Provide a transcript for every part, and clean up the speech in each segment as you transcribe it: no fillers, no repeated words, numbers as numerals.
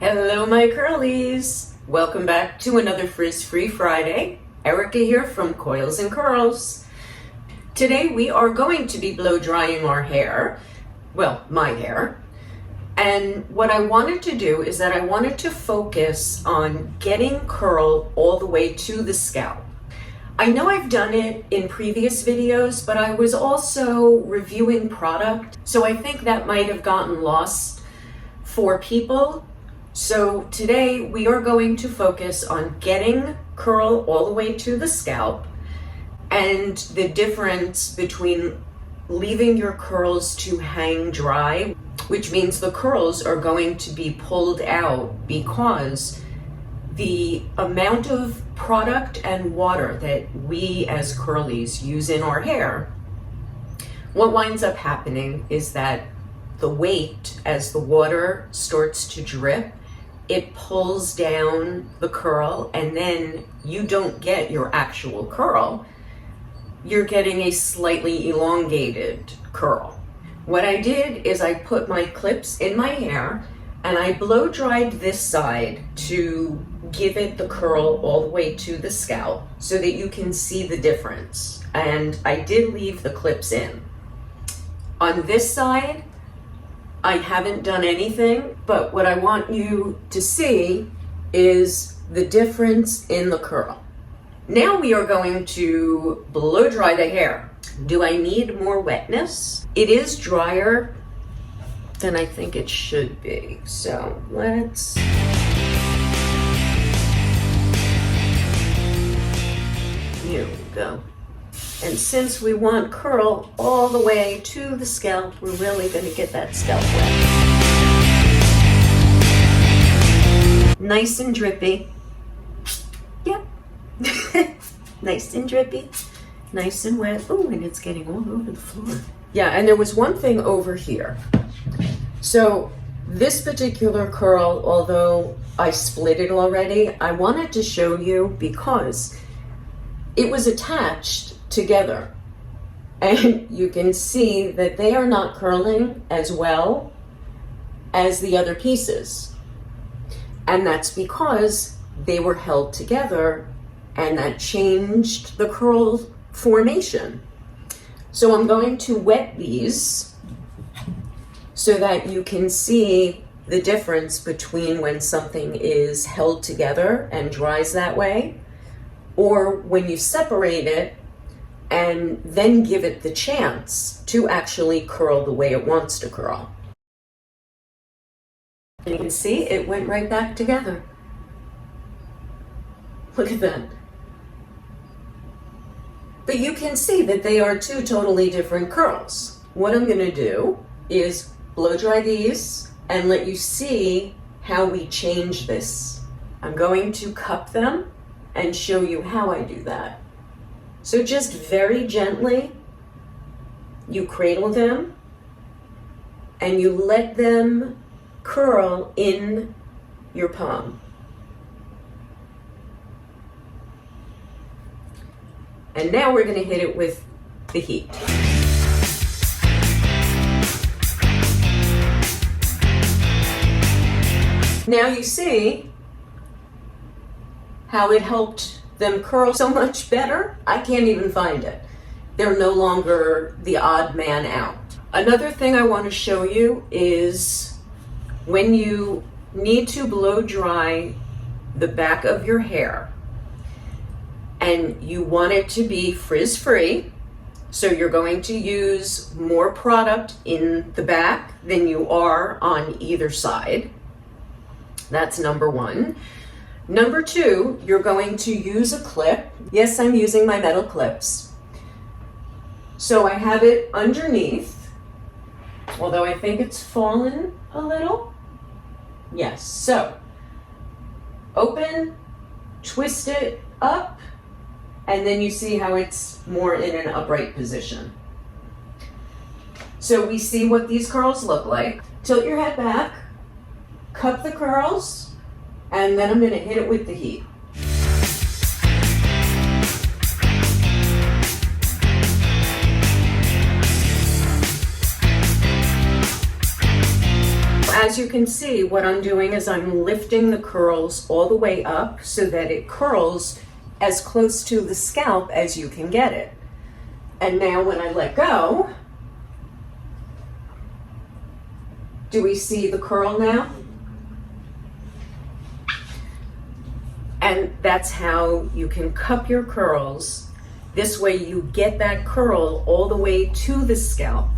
Hello my curlies! Welcome back to another Frizz-Free Friday. Erica here from Coils and Curls. Today we are going to be blow drying our hair, well, my hair. And what I wanted to do is that I wanted to focus on getting curl all the way to the scalp. I know I've done it in previous videos, but I was also reviewing product, so I think that might have gotten lost for people. So today we are going to focus on getting curl all the way to the scalp and the difference between leaving your curls to hang dry, which means the curls are going to be pulled out because the amount of product and water that we as curlies use in our hair, what winds up happening is that the weight, as the water starts to drip, it pulls down the curl, and then you don't get your actual curl. You're getting a slightly elongated curl. What I did is I put my clips in my hair and I blow dried this side to give it the curl all the way to the scalp so that you can see the difference. And I did leave the clips in. On this side, I haven't done anything, but what I want you to see is the difference in the curl. Now we are going to blow dry the hair. Do I need more wetness? It is drier than I think it should be. So let's... Here we go. And since we want curl all the way to the scalp, we're really going to get that scalp wet. Nice and drippy. Yep. Nice and drippy. Nice and wet. Oh, and it's getting all over the floor. Yeah, and there was one thing over here. So this particular curl, although I split it already, I wanted to show you because it was attached together, and you can see that they are not curling as well as the other pieces, and that's because they were held together, and that changed the curl formation. So I'm going to wet these so that you can see the difference between when something is held together and dries that way, or when you separate it and then give it the chance to actually curl the way it wants to curl. And you can see it went right back together. Look at that. But you can see that they are two totally different curls. What I'm going to do is blow dry these and let you see how we change this. I'm going to cup them and show you how I do that. So just very gently, you cradle them and you let them curl in your palm. And now we're going to hit it with the heat. Now you see how it helped them curl so much better. I can't even find it. They're no longer the odd man out. Another thing I want to show you is when you need to blow dry the back of your hair and you want it to be frizz-free, so you're going to use more product in the back than you are on either side. That's number one. Number two, you're going to use a clip. Yes, I'm using my metal clips. So I have it underneath, although I think it's fallen a little. Yes, so open, twist it up, and then you see how it's more in an upright position. So we see what these curls look like. Tilt your head back, cup the curls, and then I'm going to hit it with the heat. as you can see, what I'm doing is I'm lifting the curls all the way up so that it curls as close to the scalp as you can get it. And now when I let go, do we see the curl now? And that's how you can cup your curls. This way you get that curl all the way to the scalp.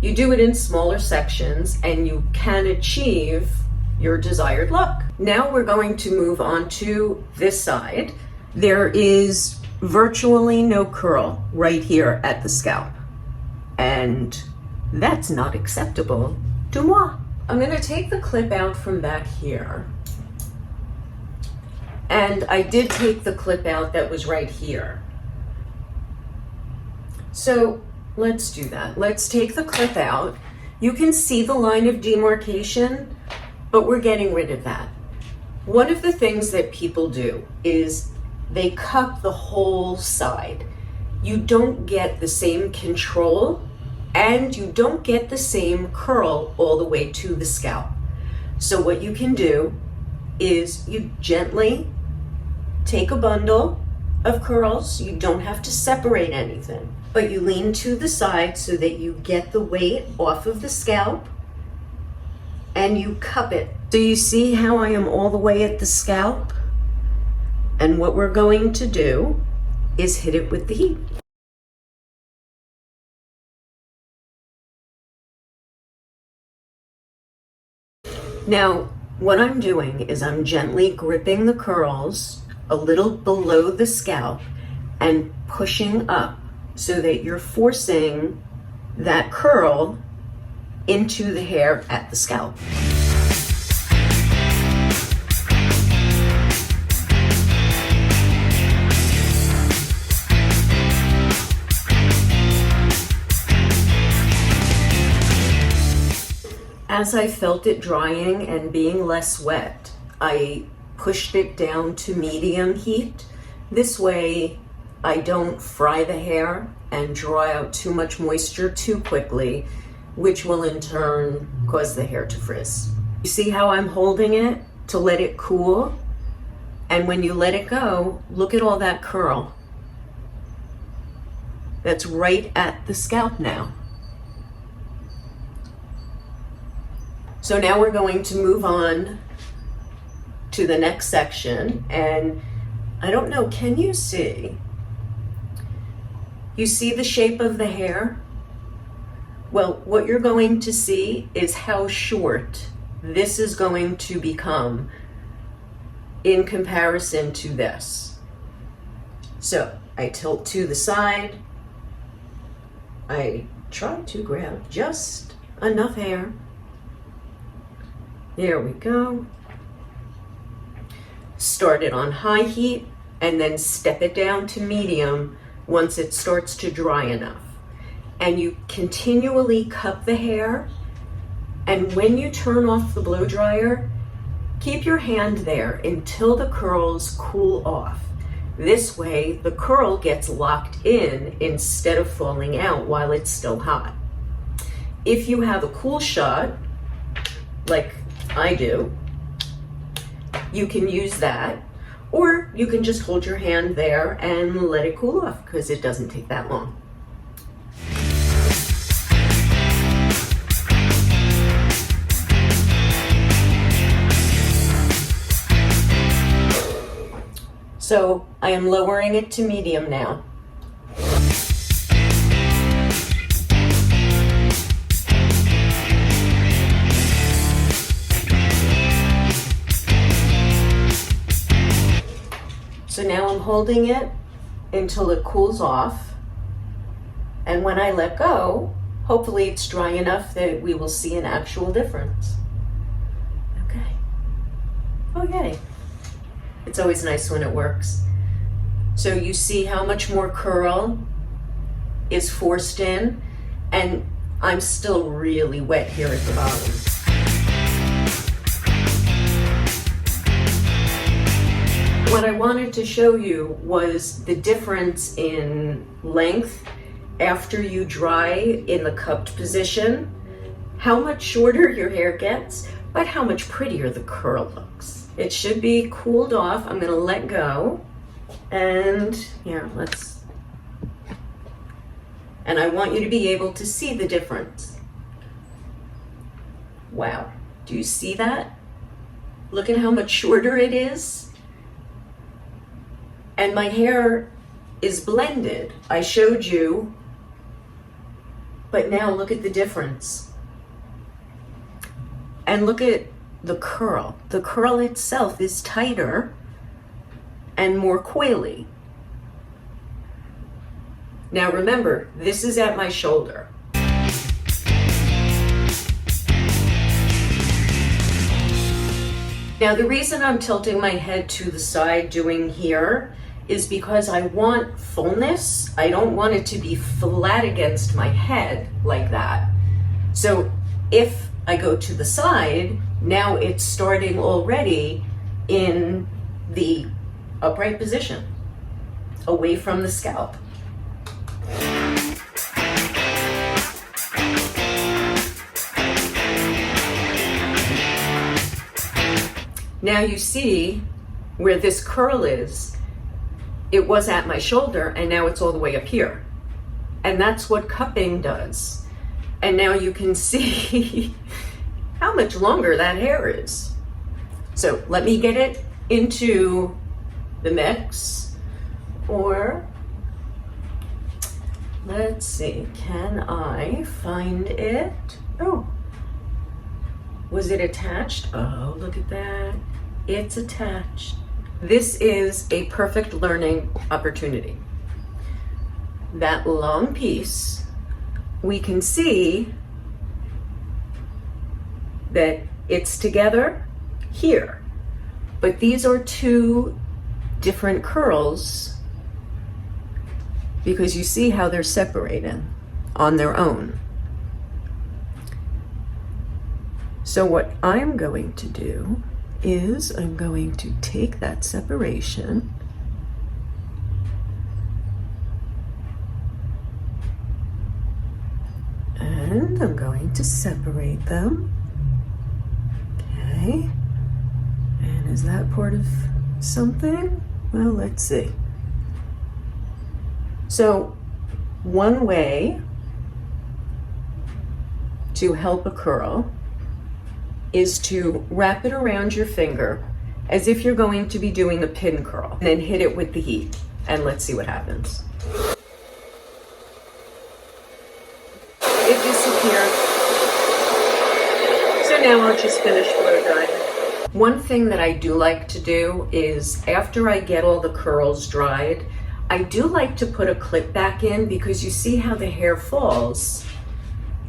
You do it in smaller sections and you can achieve your desired look. Now we're going to move on to this side. There is virtually no curl right here at the scalp. And that's not acceptable to moi. I'm gonna take the clip out from back here. And I did take the clip out that was right here. So let's do that. Let's take the clip out. You can see the line of demarcation, but we're getting rid of that. One of the things that people do is they cup the whole side. You don't get the same control and you don't get the same curl all the way to the scalp. So what you can do is you gently take a bundle of curls. You don't have to separate anything, but you lean to the side so that you get the weight off of the scalp and you cup it. So you see how I am all the way at the scalp? And what we're going to do is hit it with the heat. Now, what I'm doing is I'm gently gripping the curls a little below the scalp and pushing up so that you're forcing that curl into the hair at the scalp. As I felt it drying and being less wet, I pushed it down to medium heat. This way I don't fry the hair and draw out too much moisture too quickly, which will in turn cause the hair to frizz. You see how I'm holding it to let it cool? And when you let it go, look at all that curl. That's right at the scalp now. So now we're going to move on to the next section, and I don't know, can you see? You see the shape of the hair? Well, what you're going to see is how short this is going to become in comparison to this. So I tilt to the side. I try to grab just enough hair. There we go. Start it on high heat and then step it down to medium once it starts to dry enough. And you continually cup the hair, and when you turn off the blow dryer, keep your hand there until the curls cool off. This way the curl gets locked in instead of falling out while it's still hot. If you have a cool shot, like I do, you can use that, or you can just hold your hand there and let it cool off because it doesn't take that long. So I am lowering it to medium now. So now I'm holding it until it cools off. And when I let go, hopefully it's dry enough that we will see an actual difference. Okay. Okay. It's always nice when it works. So you see how much more curl is forced in, and I'm still really wet here at the bottom. What I wanted to show you was the difference in length after you dry in the cupped position, how much shorter your hair gets, but how much prettier the curl looks. It should be cooled off. I'm gonna let go. And here, and I want you to be able to see the difference. Wow, do you see that? Look at how much shorter it is. And my hair is blended. I showed you, but now look at the difference. And look at the curl. The curl itself is tighter and more coily. Now remember, this is at my shoulder. Now the reason I'm tilting my head to the side doing here is because I want fullness. I don't want it to be flat against my head like that. So if I go to the side, now it's starting already in the upright position, away from the scalp. Now you see where this curl is. It was at my shoulder and now it's all the way up here. And that's what cupping does. And now you can see how much longer that hair is. So let me get it into the mix, or let's see, can I find it? Oh, was it attached? Oh, look at that. It's attached. This is a perfect learning opportunity. That long piece, we can see that it's together here, but these are two different curls because you see how they're separated on their own. So what I'm going to do is I'm going to take that separation and I'm going to separate them. Okay. And is that part of something? Well, let's see. So one way to help a curl is to wrap it around your finger as if you're going to be doing a pin curl, and then hit it with the heat, and let's see what happens. It disappeared. So now I'll just finish blow drying. One thing that I do like to do is after I get all the curls dried, I do like to put a clip back in because you see how the hair falls.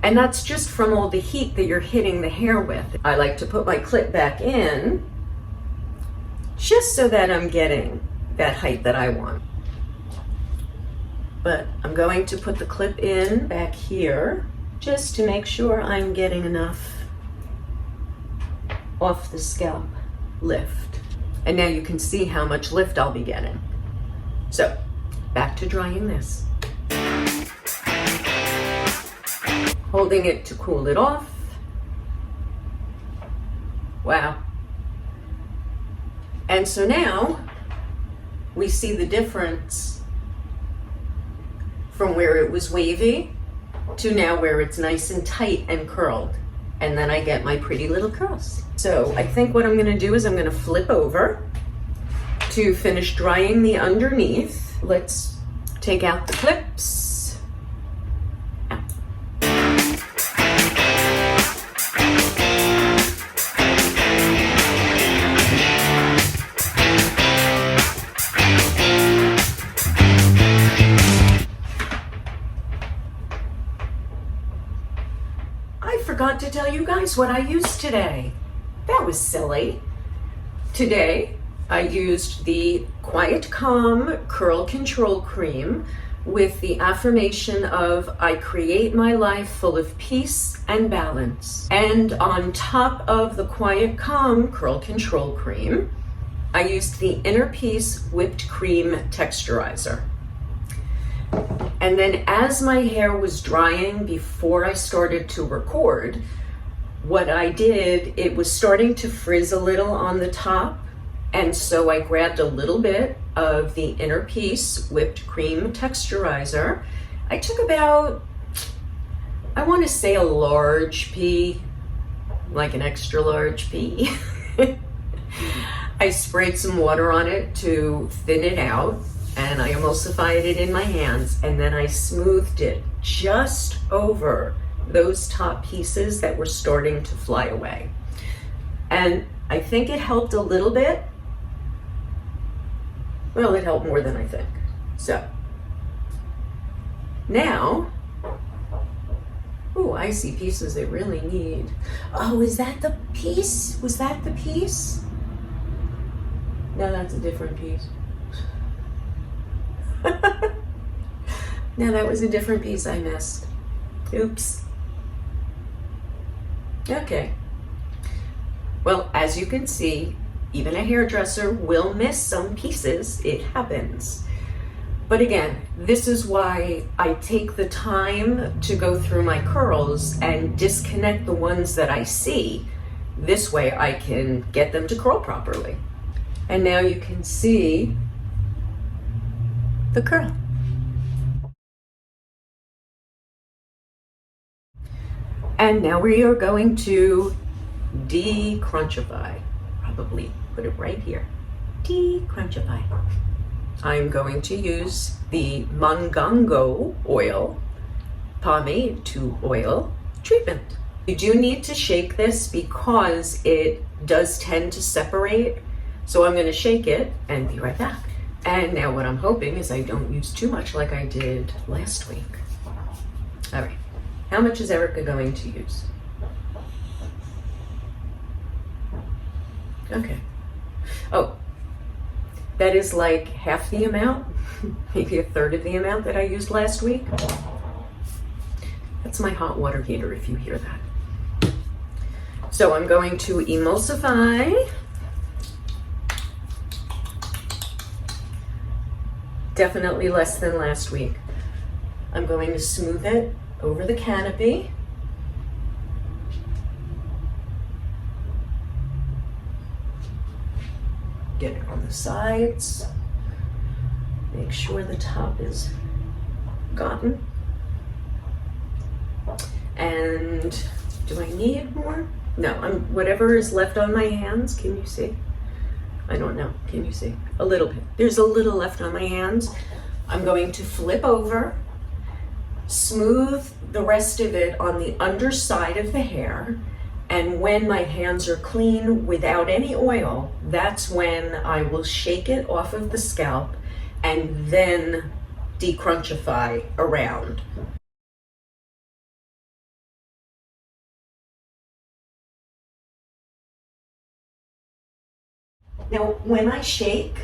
And that's just from all the heat that you're hitting the hair with. I like to put my clip back in just so that I'm getting that height that I want. But I'm going to put the clip in back here just to make sure I'm getting enough off the scalp lift. And now you can see how much lift I'll be getting. So back to drying this. Holding it to cool it off. Wow. And so now we see the difference from where it was wavy to now where it's nice and tight and curled. And then I get my pretty little curls. So I think what I'm gonna do is I'm gonna flip over to finish drying the underneath. Let's take out the clips. I forgot to tell you guys what I used today. That was silly. Today, I used the Quiet Calm Curl Control Cream with the affirmation of I create my life full of peace and balance. And on top of the Quiet Calm Curl Control Cream, I used the Inner Peace Whipped Cream Texturizer. And then as my hair was drying before I started to record, what I did, it was starting to frizz a little on the top. And so I grabbed a little bit of the Inner Piece Whipped Cream Texturizer. I took about, I want to say a large pea, like an extra large pea. I sprayed some water on it to thin it out, and I emulsified it in my hands, and then I smoothed it just over those top pieces that were starting to fly away. And I think it helped a little bit. Well, it helped more than I think. So now, oh, I see pieces they really need. Oh, is that the piece? Was that the piece? No, that's a different piece. No, that was a different piece I missed. Oops. Okay. Well, as you can see, even a hairdresser will miss some pieces. It happens. But again, this is why I take the time to go through my curls and disconnect the ones that I see. This way I can get them to curl properly. And now you can see the curl. And now we are going to de-crunchify. Probably put it right here. De-crunchify. I'm going to use the Mangango oil, pomade to oil treatment. You do need to shake this because it does tend to separate. So I'm going to shake it and be right back. And now what I'm hoping is I don't use too much like I did last week. All right. How much is Erica going to use? Okay. Oh, that is like half the amount, maybe a third of the amount that I used last week. That's my hot water heater if you hear that. So I'm going to emulsify. Definitely less than last week. I'm going to smooth it over the canopy. Get it on the sides. Make sure the top is gotten. And do I need more? No, whatever is left on my hands, can you see? I don't know, can you see? A little bit. There's a little left on my hands. I'm going to flip over, smooth the rest of it on the underside of the hair, and when my hands are clean without any oil, that's when I will shake it off of the scalp and then decrunchify around. Now, when I shake,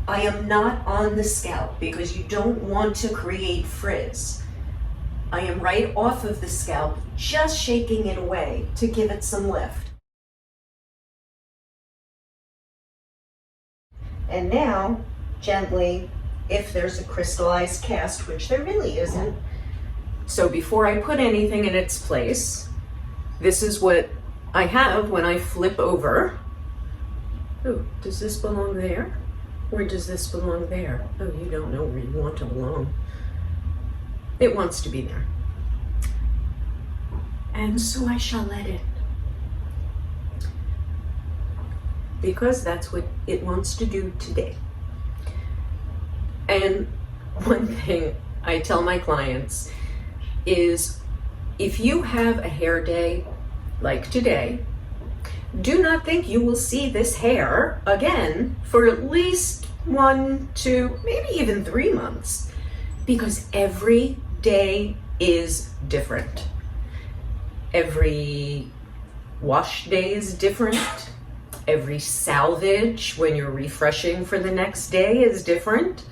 I am not on the scalp because you don't want to create frizz. I am right off of the scalp, just shaking it away to give it some lift. And now, gently, if there's a crystallized cast, which there really isn't. So before I put anything in its place, this is what I have when I flip over. Oh, does this belong there? Or does this belong there? Oh, you don't know where you want to belong. It wants to be there. And so I shall let it. Because that's what it wants to do today. And one thing I tell my clients is if you have a hair day like today, do not think you will see this hair again for at least 1, 2, maybe even 3 months, because every day is different. Every wash day is different. Every salvage when you're refreshing for the next day is different.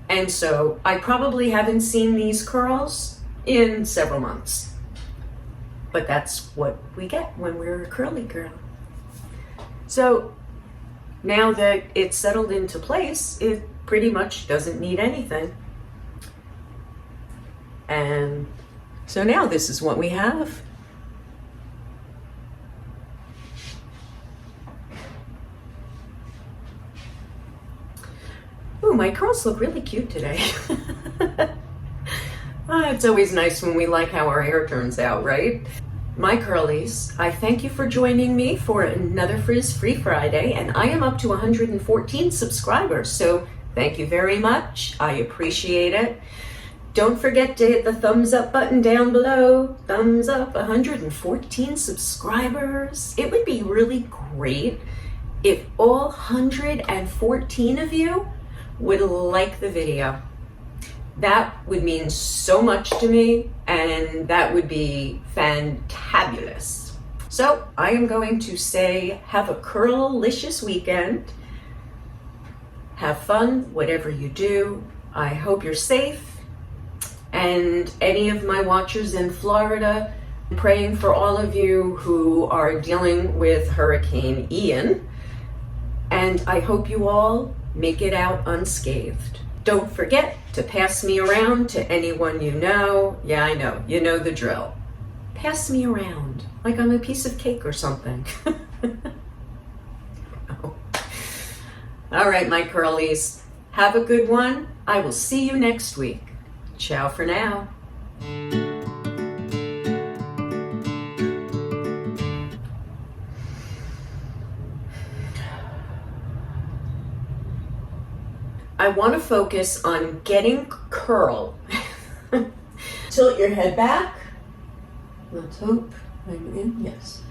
And so I probably haven't seen these curls in several months. But that's what we get when we're a curly girl. So now that it's settled into place, it pretty much doesn't need anything. And so now this is what we have. Ooh, my curls look really cute today. It's always nice when we like how our hair turns out, right? My curlies, I thank you for joining me for another Frizz Free Friday, and I am up to 114 subscribers, so thank you very much. I appreciate it. Don't forget to hit the thumbs up button down below. Thumbs up, 114 subscribers. It would be really great if all 114 of you would like the video. That would mean so much to me, and that would be fantabulous. So I am going to say, have a curl-licious weekend. Have fun, whatever you do. I hope you're safe. And any of my watchers in Florida, I'm praying for all of you who are dealing with Hurricane Ian. And I hope you all make it out unscathed. Don't forget to pass me around to anyone you know. Yeah, I know, you know the drill. Pass me around, like I'm a piece of cake or something. Oh. All right, my curlies, have a good one. I will see you next week. Ciao for now. I want to focus on getting curl. Tilt your head back. Let's hope I'm in. Yes.